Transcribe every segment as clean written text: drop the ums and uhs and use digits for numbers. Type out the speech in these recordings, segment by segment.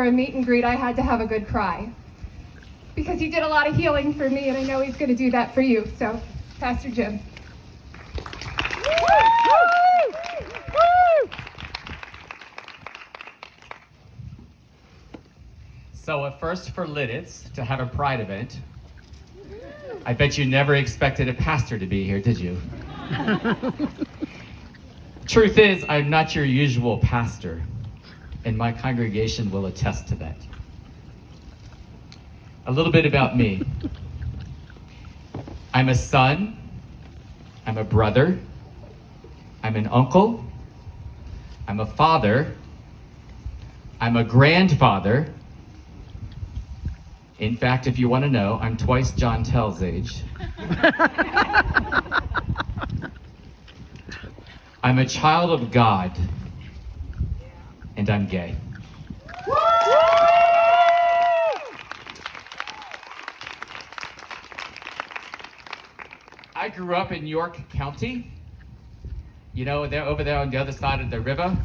for a meet and greet, I had to have a good cry. Because he did a lot of healing for me, and I know he's going to do that for you. So, Pastor Jim. So a first for Lititz to have a pride event. I bet you never expected a pastor to be here, did you? Truth is, I'm not your usual pastor, and my congregation will attest to that. A little bit about me. I'm a son, I'm a brother, I'm an uncle, I'm a father, I'm a grandfather. In fact, if you want to know, I'm twice John Tell's age. I'm a child of God, and I'm gay. I grew up in York County, you know, they're over there on the other side of the river.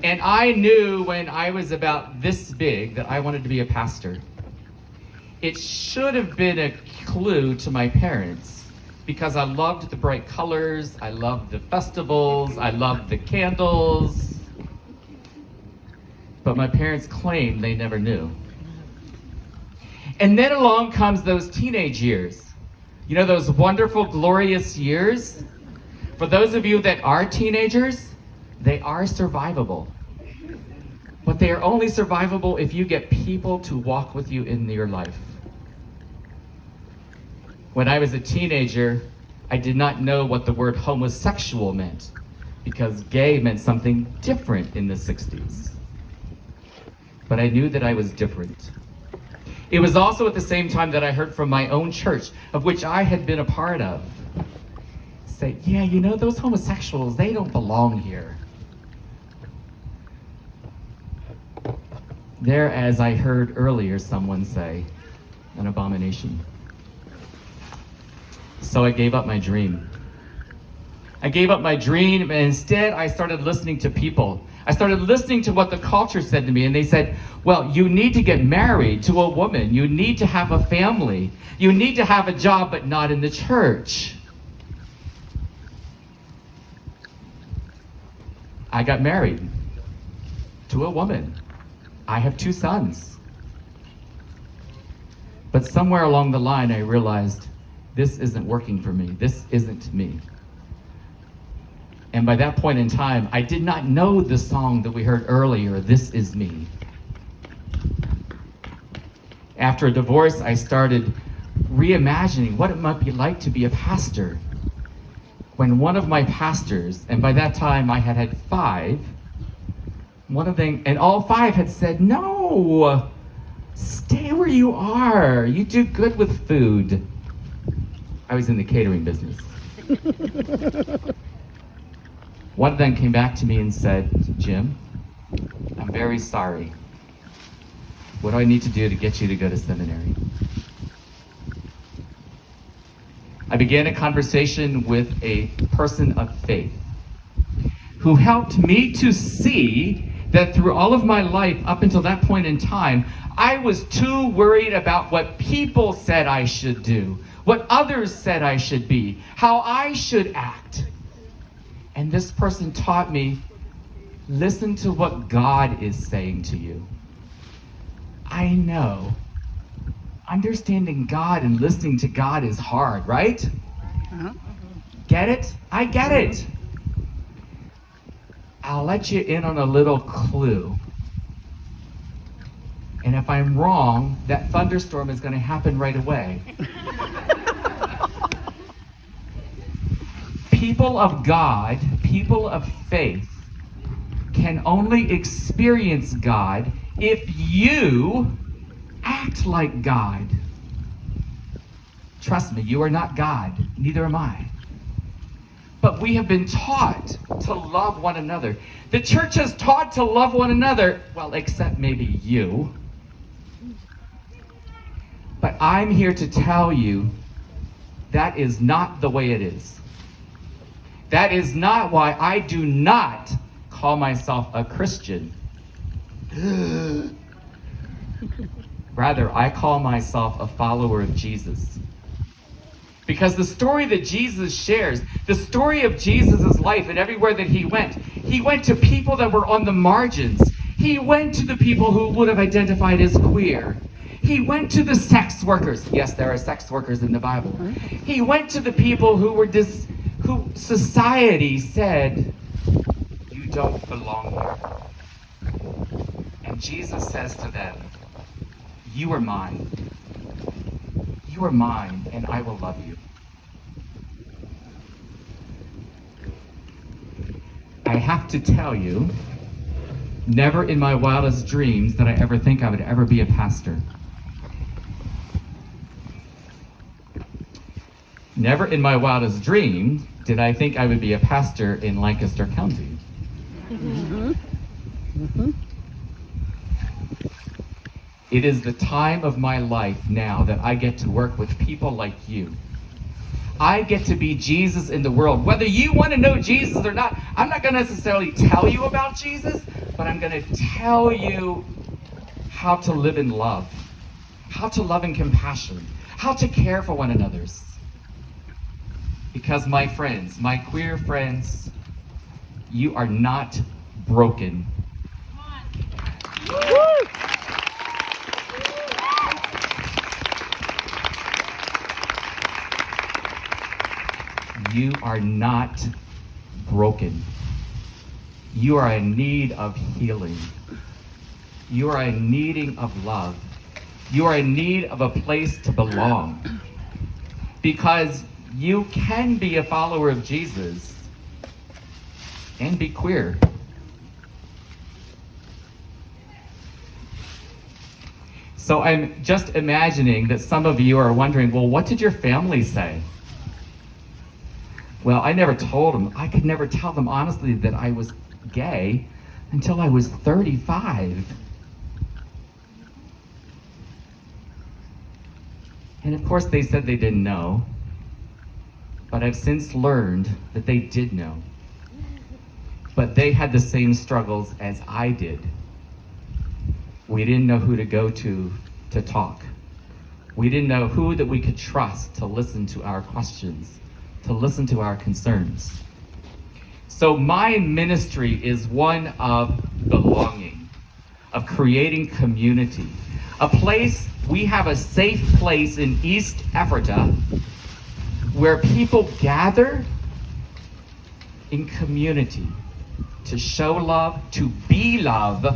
And I knew when I was about this big that I wanted to be a pastor. It should have been a clue to my parents because I loved the bright colors, I loved the festivals, I loved the candles. But my parents claimed they never knew. And then along comes those teenage years. You know, those wonderful, glorious years? For those of you that are teenagers, they are survivable. But they are only survivable if you get people to walk with you in your life. When I was a teenager, I did not know what the word homosexual meant because gay meant something different in the 60s. But I knew that I was different. It was also at the same time that I heard from my own church, of which I had been a part of, say, yeah, you know, those homosexuals, they don't belong here. They're, as I heard earlier someone say, an abomination. So I gave up my dream. I gave up my dream, and instead I started listening to people. I started listening to what the culture said to me, and they said, well, you need to get married to a woman. You need to have a family. You need to have a job, but not in the church. I got married to a woman. I have 2 sons. But somewhere along the line, I realized this isn't working for me. This isn't me. And by that point in time, I did not know the song that we heard earlier, This Is Me. After a divorce, I started reimagining what it might be like to be a pastor. When one of my pastors, and by that time I had 5, one of them, and all 5 had said, no, stay where you are. You do good with food. I was in the catering business. One of them came back to me and said, Jim, I'm very sorry. What do I need to do to get you to go to seminary? I began a conversation with a person of faith who helped me to see that through all of my life up until that point in time, I was too worried about what people said I should do, what others said I should be, how I should act. And this person taught me, listen to what God is saying to you. I know. Understanding God and listening to God is hard, right? Uh-huh. Get it? I get it. I'll let you in on a little clue. And if I'm wrong, that thunderstorm is going to happen right away. People of God, people of faith, can only experience God if you act like God. Trust me, you are not God, neither am I. But we have been taught to love one another. The church has taught to love one another, well, except maybe you. But I'm here to tell you that is not the way it is. That is not why I do not call myself a Christian. Rather, I call myself a follower of Jesus. Because the story that Jesus shares, the story of Jesus' life and everywhere that he went to people that were on the margins. He went to the people who would have identified as queer. He went to the sex workers. Yes, there are sex workers in the Bible. He went to the people who society said, you don't belong here. And Jesus says to them, you are mine. You are mine, and I will love you. I have to tell you, never in my wildest dreams did I ever think I would ever be a pastor. Never in my wildest dreams did I think I would be a pastor in Lancaster County. Mm-hmm. Mm-hmm. It is the time of my life now that I get to work with people like you. I get to be Jesus in the world. Whether you want to know Jesus or not, I'm not going to necessarily tell you about Jesus, but I'm going to tell you how to live in love, how to love in compassion, how to care for one another. Because my friends, my queer friends, you are not broken. You are not broken. You are in need of healing. You are in need of love. You are in need of a place to belong. Because you can be a follower of Jesus and be queer. So I'm just imagining that some of you are wondering, well, what did your family say? Well, I never told them. I could never tell them honestly that I was gay until I was 35. And of course they said they didn't know. But I've since learned that they did know. But they had the same struggles as I did. We didn't know who to go to talk. We didn't know who that we could trust to listen to our questions, to listen to our concerns. So my ministry is one of belonging, of creating community. We have a safe place in East Ephrata where people gather in community to show love, to be love,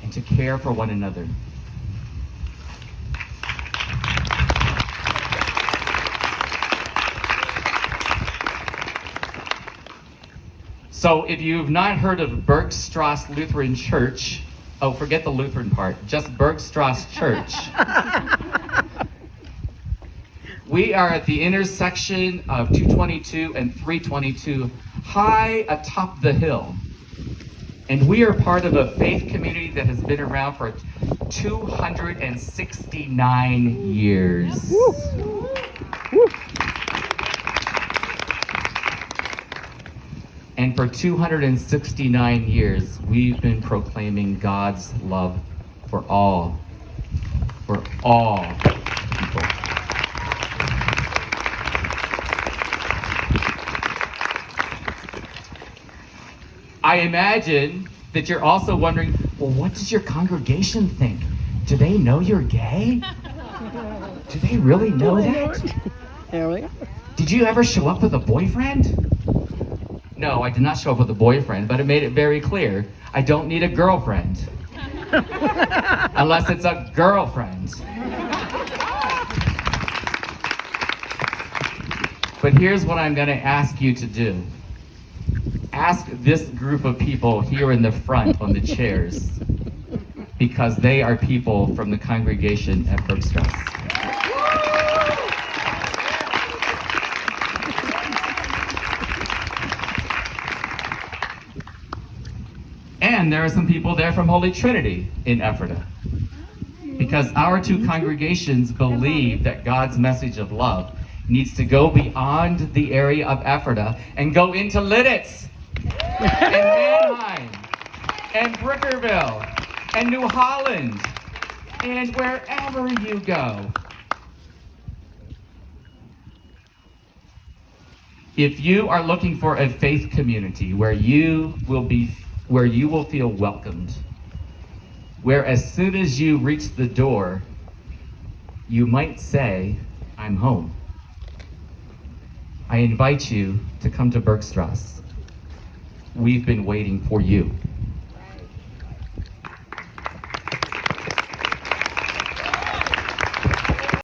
and to care for one another. So if you've not heard of Bergstrasse Lutheran Church, oh, forget the Lutheran part, just Bergstrasse Church. We are at the intersection of 222 and 322, high atop the hill. And we are part of a faith community that has been around for 269 years. And for 269 years, we've been proclaiming God's love for all people. I imagine that you're also wondering, well, what does your congregation think? Do they know you're gay? Do they really know that? Did you ever show up with a boyfriend? No, I did not show up with a boyfriend, but it made it very clear. I don't need a girlfriend. Unless it's a girlfriend. But here's what I'm going to ask you to do. Ask this group of people here in the front on the chairs, because they are people from the congregation at Bergstrasse. And there are some people there from Holy Trinity in Ephrata, because our two congregations believe that God's message of love needs to go beyond the area of Ephrata and go into Lititz and Mannheim and Brickerville and New Holland and wherever you go. If you are looking for a faith community where you will feel welcomed, where as soon as you reach the door, you might say, I'm home, I invite you to come to Bergstrasse. We've been waiting for you.